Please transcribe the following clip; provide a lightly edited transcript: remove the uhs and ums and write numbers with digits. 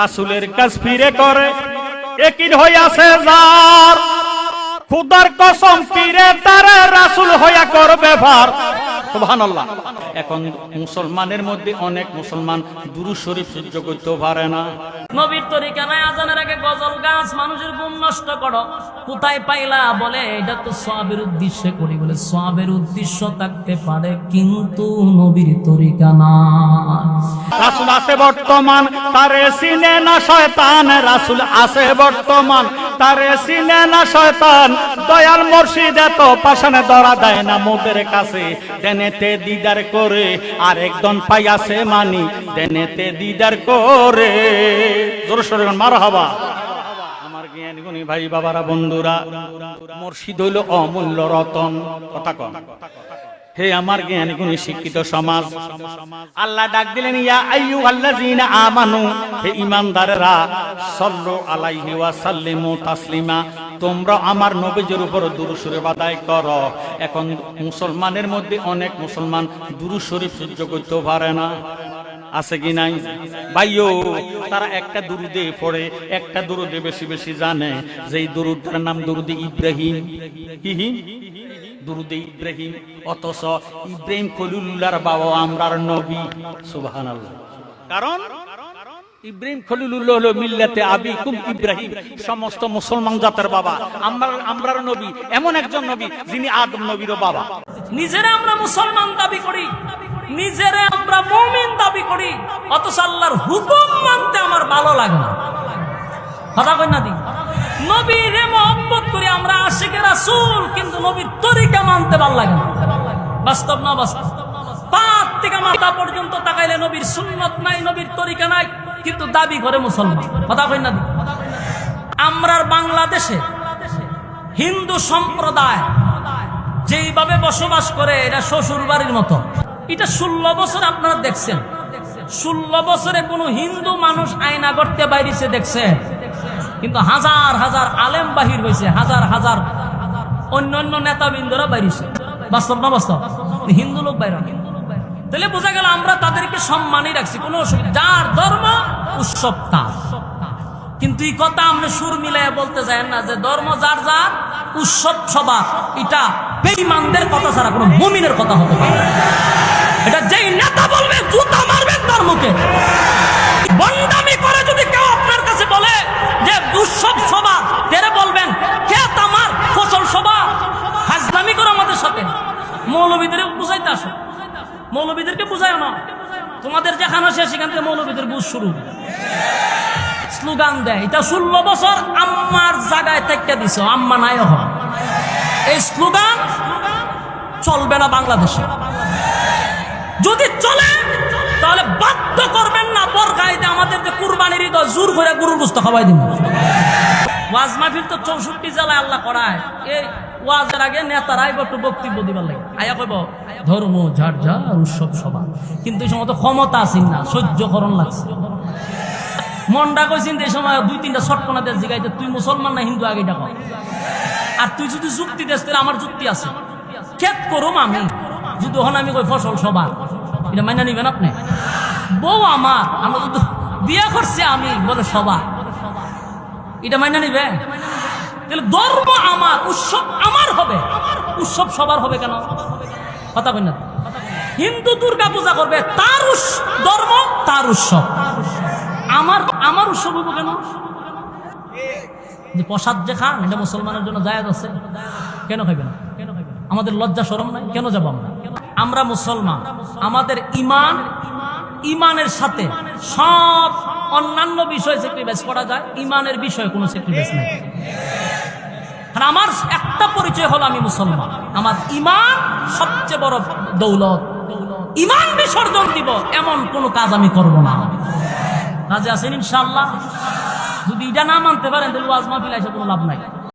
রাসূলের কাজ ফিরে করে একই হইয়াছে যার খুদার কসম ফিরে তারে রাসূল হইয়া করবে ভার। সুবহানাল্লাহ। এখন মুসলমানের মধ্যে অনেক মুসলমান দুরূদ শরীফ সহ্য করতে পারে না। নবীর তরিকা নাই, আজানের আগে গজল গাছ মানুষের ঘুম নষ্ট করো। কোথায় পাইলা? বলে এটা তো সওয়াবের উদ্দেশ্যে করি। বলে সওয়াবের উদ্দেশ্য থাকতে পারে কিন্তু নবীর তরিকা না। রাসূল আছে বর্তমান তারে চিনে না শয়তান, রাসূল আছে বর্তমান তারে চিনে না শয়তান। দয়াল মুর্শিদ এত পাশানে ধরা দেয় না মোদের কাছে, দেনেতে দিদার করে আর একজন পাইয়াছে মানি দেনেতে দিদার করে। জোরে সোরে মারহাবা। আমার জ্ঞানী গুণী ভাই বাবারা বন্ধুরা, মুর্শিদ হইল অমূল্য রতন। কথা কন। হে আমার জ্ঞানী গুণী শিক্ষিত সমাজ, আল্লাহ ডাক দিলেন ইয়া আইয়ুহাল্লাযীনা আমানু, হে ঈমানদাররা, সাল্লু আলাইহি ওয়া সাল্লিমু তাসলিমা, তোমরা আমার নবীর উপর দুরূদ শরীফ আদায় করো। এখন মুসলমানের মধ্যে অনেক মুসলমান দুরূদ শরীফ সহ্য করতে পারে না। আছে কি নাই ভাইও? তারা একটা দুরুদে পড়ে, একটা দুরুদে বেশি বেশি জানে, যেই দুরুদের নাম দুরুদে ইব্রাহিম। কি দুরুদে ইব্রাহিম? অথচ ইব্রাহিম খলিলুল্লাহর বাবা আমরার নবী। সুবহানাল্লাহ। কারণ ইব্রাহিম খলিলুল্লাহ হলো মিল্লাতে আবিকুম ইব্রাহিম, সমস্ত মুসলমান জাতের বাবা। আমরার নবী এমন একজন নবী যিনি আদম নবীরও বাবা। নিজেরা আমরা মুসলমান দাবি করি, নিজেরা আমরা মুমিন দাবি করি, অথচ আল্লাহর হুকুম মানতে আমার ভালো লাগে না। কথা কই না? দিন নবীরে মহব্বত করি, আমরা আশিকে রাসূল, কিন্তু নবীর তরিকা মানতে ভালো লাগে না। বাস্তব না বাস্তব? পাত থেকে মাথা পর্যন্ত তাকাইলে নবীর সুন্নত নাই, নবীর তরিকা নাই, কিন্তু দাবি করে মুসলমান। কথা কই না? দিন আমরার বাংলাদেশে হিন্দু সম্প্রদায় যেইভাবে বসবাস করে, এটা শ্বশুর বাড়ির মতো। এটা 16 বছর আপনারা দেখছেন। 16 বছরে কোন হিন্দু মানুষ আয়না করতে বাইরেছে দেখছেন? কিন্তু হাজার হাজার আলেম বাহির হয়েছে, হাজার হাজার অন্যান্য নেতাবৃন্দরা বাইরেছে। বাস্তব না বাস্তব? হিন্দু লোক বাইরে। তাহলে বোঝা গেল আমরা তাদেরকে সম্মানই রাখছি, কোনো অসুবিধা। যার ধর্ম উৎসব তার। কিন্তু এই কথা আমরা সুর মিলাই বলতে চাই না যে ধর্ম যার যার, উৎসব সবার। এটা বেঈমানদের কথা ছাড়া কোনো মুমিনের কথা হতে পারে না। এটা যেই নেতা বলবে জুতা মারবেন তার মুখে। বন্দামি করে যদি কেউ আপনার কাছে বলে যে উৎসব সভা, তেরে বলবেন খেত আমার, ফসল সভা। ফাজলামি করে আমাদের সাথে। মৌলবীদের বুঝাইতে আসো, মৌলবীদেরকে বুঝায় না। তোমাদের যেখানে আসে সেখান থেকে মৌলবীদের বুঝ শুরু। স্লোগান দেয়, এটা 16 বছর আম্মার জায়গায় থেকে দিছ, আম্মা নাই হয়। এই স্লোগান চলবে না বাংলাদেশে। যদি চলে তাহলে বাধ্য করবেন না বরগাইতে আমাদের যে কুরবানির ঈদ জোর করে গরুর গোশত খাওয়াই দিন। ওয়াজ মাহফিল তো 64 জেলায় আল্লাহ করায়। এই ওয়াজের আগে নেতারা একটু বক্তব্য দিবার লাগে, আয়া কইব ধর্ম ঝাড় ঝাড় উৎসব সভা। কিন্তু এই সময় তো ক্ষমতা আছেন না, সহ্যকরণ লাগছে। মনটা কইছেন এই সময় 2-3টা শটকনা দিয়ে জিগাইতে, তুই মুসলমান না হিন্দু আগে ডাক। আর তুই যদি যুক্তি দেস তাহলে আমার যুক্তি আছে, ক্ষেত করুম আমি। যদি হন আমি কই ফসল সভা, এটা মাইনা নিবেন আপনি? বউ আমার, আমরা যদি বিয়ে করছি আমি, বলে সভা, এটা মাইনা নিবে? তাহলে ধর্ম আমার, উৎসব আমার হবে, উৎসব সবার হবে কেন? কথা কই না? হিন্দু দুর্গা পূজা করবে, তার ধর্ম, তার উৎসব। আমার উৎসব হবো কেন? যে প্রসাদ যে খান, এটা মুসলমানের জন্য জায়েজ আছে, কেন খাইবেন? আমাদের লজ্জা শরম নাই? কেন যাব আমরা? আমরা মুসলমান, আমাদের ইমানের সাথে সব অন্যান্য বিষয় স্যাক্রিফাইস করা যায়, ইমানের বিষয়ে কোনো স্যাক্রিফাইস নাই। আর আমার একটা পরিচয় হলো আমি মুসলমান। আমার ইমান সবচেয়ে বড় দৌলত। ইমান বিসর্জন দিব এমন কোনো কাজ আমি করব না। রাজি আছেন ইনশাআল্লাহ? যদি এটা না মানতে পারেন তাহলে ওয়াজ মাহফিল এসে কোনো লাভ নাই।